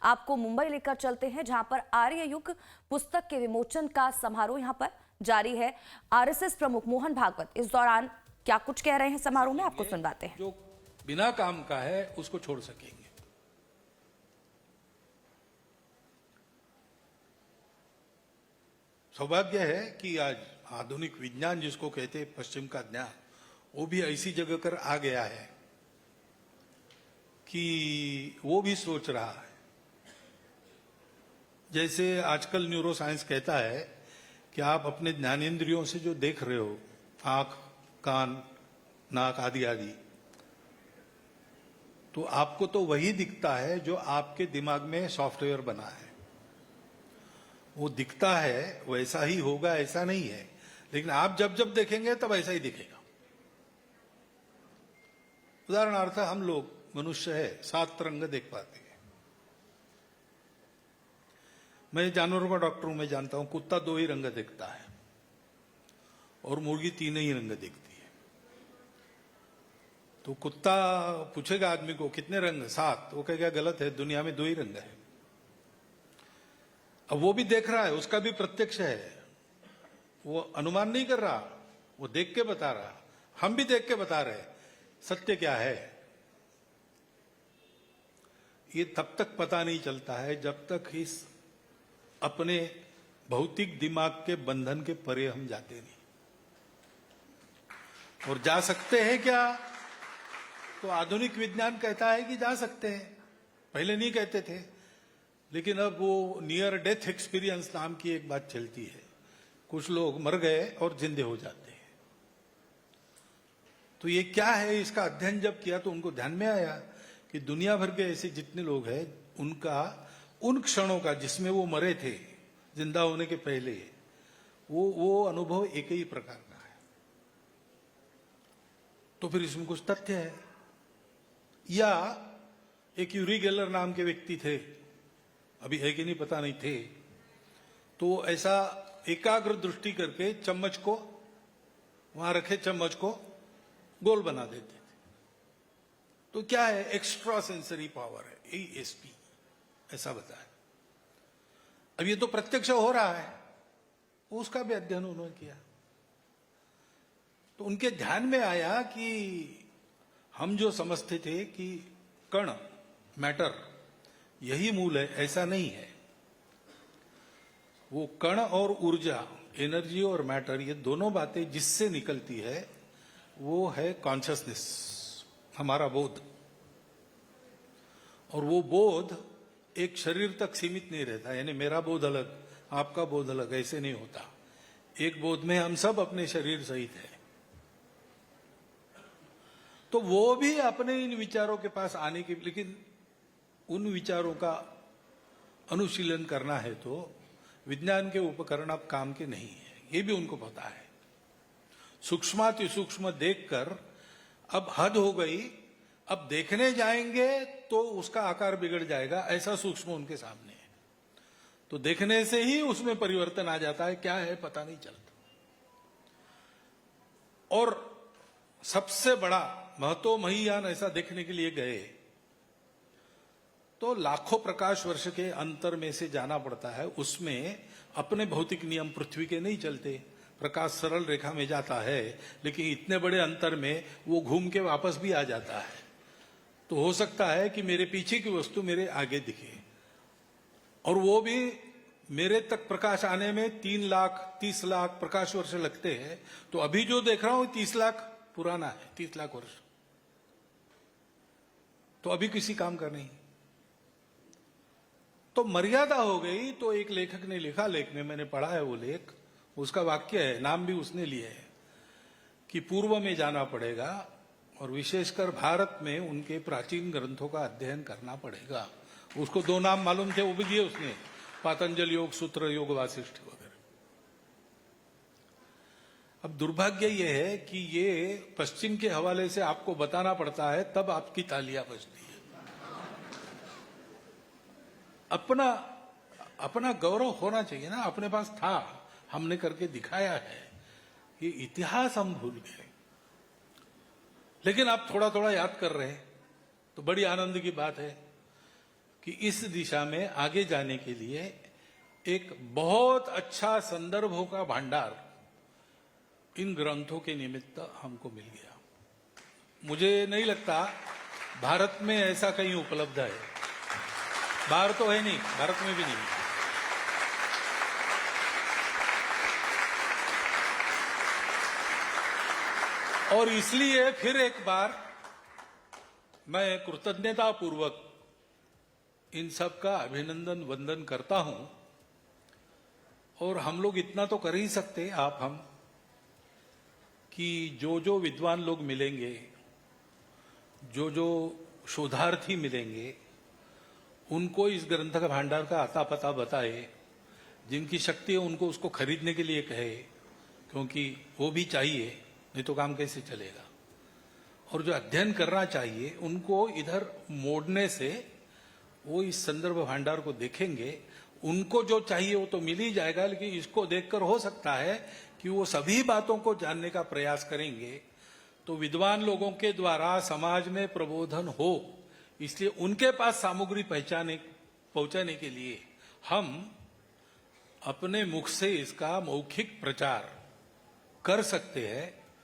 आपको मुंबई लेकर चलते हैं, जहां पर आर्य युग पुस्तक के विमोचन का समारोह यहां पर जारी है। आरएसएस प्रमुख मोहन भागवत इस दौरान क्या कुछ कह रहे हैं समारोह में, आपको सुनवाते हैं। जो बिना काम का है उसको छोड़ सकेंगे। सौभाग्य है कि आज आधुनिक विज्ञान जिसको कहते हैं पश्चिम का ज्ञान, वो भी ऐसी जगह कर आ गया है कि वो भी सोच रहा है। जैसे आजकल न्यूरो साइंस कहता है कि आप अपने ज्ञानेंद्रियों से जो देख रहे हो, आंख, कान, नाक आदि आदि, तो आपको तो वही दिखता है जो आपके दिमाग में सॉफ्टवेयर बना है। वो दिखता है वैसा ही होगा ऐसा नहीं है, लेकिन आप जब जब देखेंगे तब ऐसा ही दिखेगा। उदाहरणार्थ हम लोग मनुष्य है 7 रंग देख पाते हैं। मैं जानवरों का डॉक्टर हूं, मैं जानता हूं कुत्ता 2 ही रंग देखता है और मुर्गी 3 ही रंग देखती है। तो कुत्ता पूछेगा आदमी को कितने रंग, 7, वो कहेगा गलत है, दुनिया में 2 ही रंग है। अब वो भी देख रहा है, उसका भी प्रत्यक्ष है, वो अनुमान नहीं कर रहा, वो देख के बता रहा। हम भी देख के बता रहे, सत्य क्या है ये तब तक पता नहीं चलता है जब तक इस अपने भौतिक दिमाग के बंधन के परे हम जाते नहीं। और जा सकते हैं क्या, तो आधुनिक विज्ञान कहता है कि जा सकते हैं। पहले नहीं कहते थे, लेकिन अब वो नियर डेथ एक्सपीरियंस नाम की एक बात चलती है। कुछ लोग मर गए और जिंदे हो जाते हैं। तो ये क्या है, इसका अध्ययन जब किया तो उनको ध्यान में आया कि दुनिया भर के ऐसे जितने लोग हैं, उनका उन क्षणों का जिसमें वो मरे थे जिंदा होने के पहले, वो अनुभव एक ही प्रकार का है। तो फिर इसमें कुछ तथ्य है। या एक यूरी गेलर नाम के व्यक्ति थे, अभी है कि नहीं पता नहीं थे, तो ऐसा एकाग्र दृष्टि करके चम्मच को वहां रखे, चम्मच को गोल बना देते थे। तो क्या है, एक्स्ट्रा सेंसरी पावर है, ASP ऐसा बताया। अब ये तो प्रत्यक्ष हो रहा है, उसका भी अध्ययन उन्होंने किया। तो उनके ध्यान में आया कि हम जो समझते थे कि कण, मैटर यही मूल है, ऐसा नहीं है। वो कण और ऊर्जा, एनर्जी और मैटर, ये दोनों बातें जिससे निकलती है वो है कॉन्शियसनेस, हमारा बोध। और वो बोध एक शरीर तक सीमित नहीं रहता, यानी मेरा बोध अलग, आपका बोध अलग, ऐसे नहीं होता। एक बोध में हम सब अपने शरीर सहित है। तो वो भी अपने इन विचारों के पास आने की, लेकिन उन विचारों का अनुशीलन करना है तो विज्ञान के उपकरण अब काम के नहीं है, ये भी उनको पता है। सूक्ष्माति सूक्ष्म देखकर अब हद हो गई, अब देखने जाएंगे तो उसका आकार बिगड़ जाएगा, ऐसा सूक्ष्म उनके सामने है। तो देखने से ही उसमें परिवर्तन आ जाता है, क्या है पता नहीं चलता। और सबसे बड़ा महतोमहीयान ऐसा देखने के लिए गए तो लाखों प्रकाश वर्ष के अंतर में से जाना पड़ता है। उसमें अपने भौतिक नियम पृथ्वी के नहीं चलते, प्रकाश सरल रेखा में जाता है, लेकिन इतने बड़े अंतर में वो घूम के वापस भी आ जाता है। तो हो सकता है कि मेरे पीछे की वस्तु मेरे आगे दिखे, और वो भी मेरे तक प्रकाश आने में 3 लाख 30 लाख प्रकाश वर्ष लगते हैं। तो अभी जो देख रहा हूं 30 लाख पुराना है, 30 लाख वर्ष, तो अभी किसी काम का नहीं। तो मर्यादा हो गई। तो एक लेखक ने लिखा, लेख में मैंने पढ़ा है वो लेख, उसका वाक्य है, नाम भी उसने लिया है, कि पूर्व में जाना पड़ेगा और विशेषकर भारत में उनके प्राचीन ग्रंथों का अध्ययन करना पड़ेगा। उसको 2 नाम मालूम थे, वो भी दिए उसने, पातंजल योग सूत्र, योग वासिष्ठ वगैरह। अब दुर्भाग्य ये है कि ये पश्चिम के हवाले से आपको बताना पड़ता है, तब आपकी तालियां बजती है। अपना गौरव होना चाहिए ना, अपने पास था, हमने करके दिखाया है। ये इतिहास हम भूल गए, लेकिन आप थोड़ा थोड़ा याद कर रहे हैं तो बड़ी आनंद की बात है। कि इस दिशा में आगे जाने के लिए एक बहुत अच्छा संदर्भों का भंडार इन ग्रंथों के निमित्त हमको मिल गया। मुझे नहीं लगता भारत में ऐसा कहीं उपलब्ध है। बाहर तो है नहीं, भारत में भी नहीं। और इसलिए फिर एक बार मैं कृतज्ञता पूर्वक इन सब का अभिनंदन वंदन करता हूं। और हम लोग इतना तो कर ही सकते, आप हम, कि जो जो विद्वान लोग मिलेंगे, जो जो शोधार्थी मिलेंगे, उनको इस ग्रंथ का भंडार का आता पता बताए, जिनकी शक्ति है उनको उसको खरीदने के लिए कहे, क्योंकि वो भी चाहिए, नहीं तो काम कैसे चलेगा। और जो अध्ययन करना चाहिए उनको इधर मोड़ने से वो इस संदर्भ भंडार को देखेंगे, उनको जो चाहिए वो तो मिल ही जाएगा, लेकिन इसको देखकर हो सकता है कि वो सभी बातों को जानने का प्रयास करेंगे। तो विद्वान लोगों के द्वारा समाज में प्रबोधन हो, इसलिए उनके पास सामग्री पहुंचाने के लिए हम अपने मुख से इसका मौखिक प्रचार कर सकते हैं।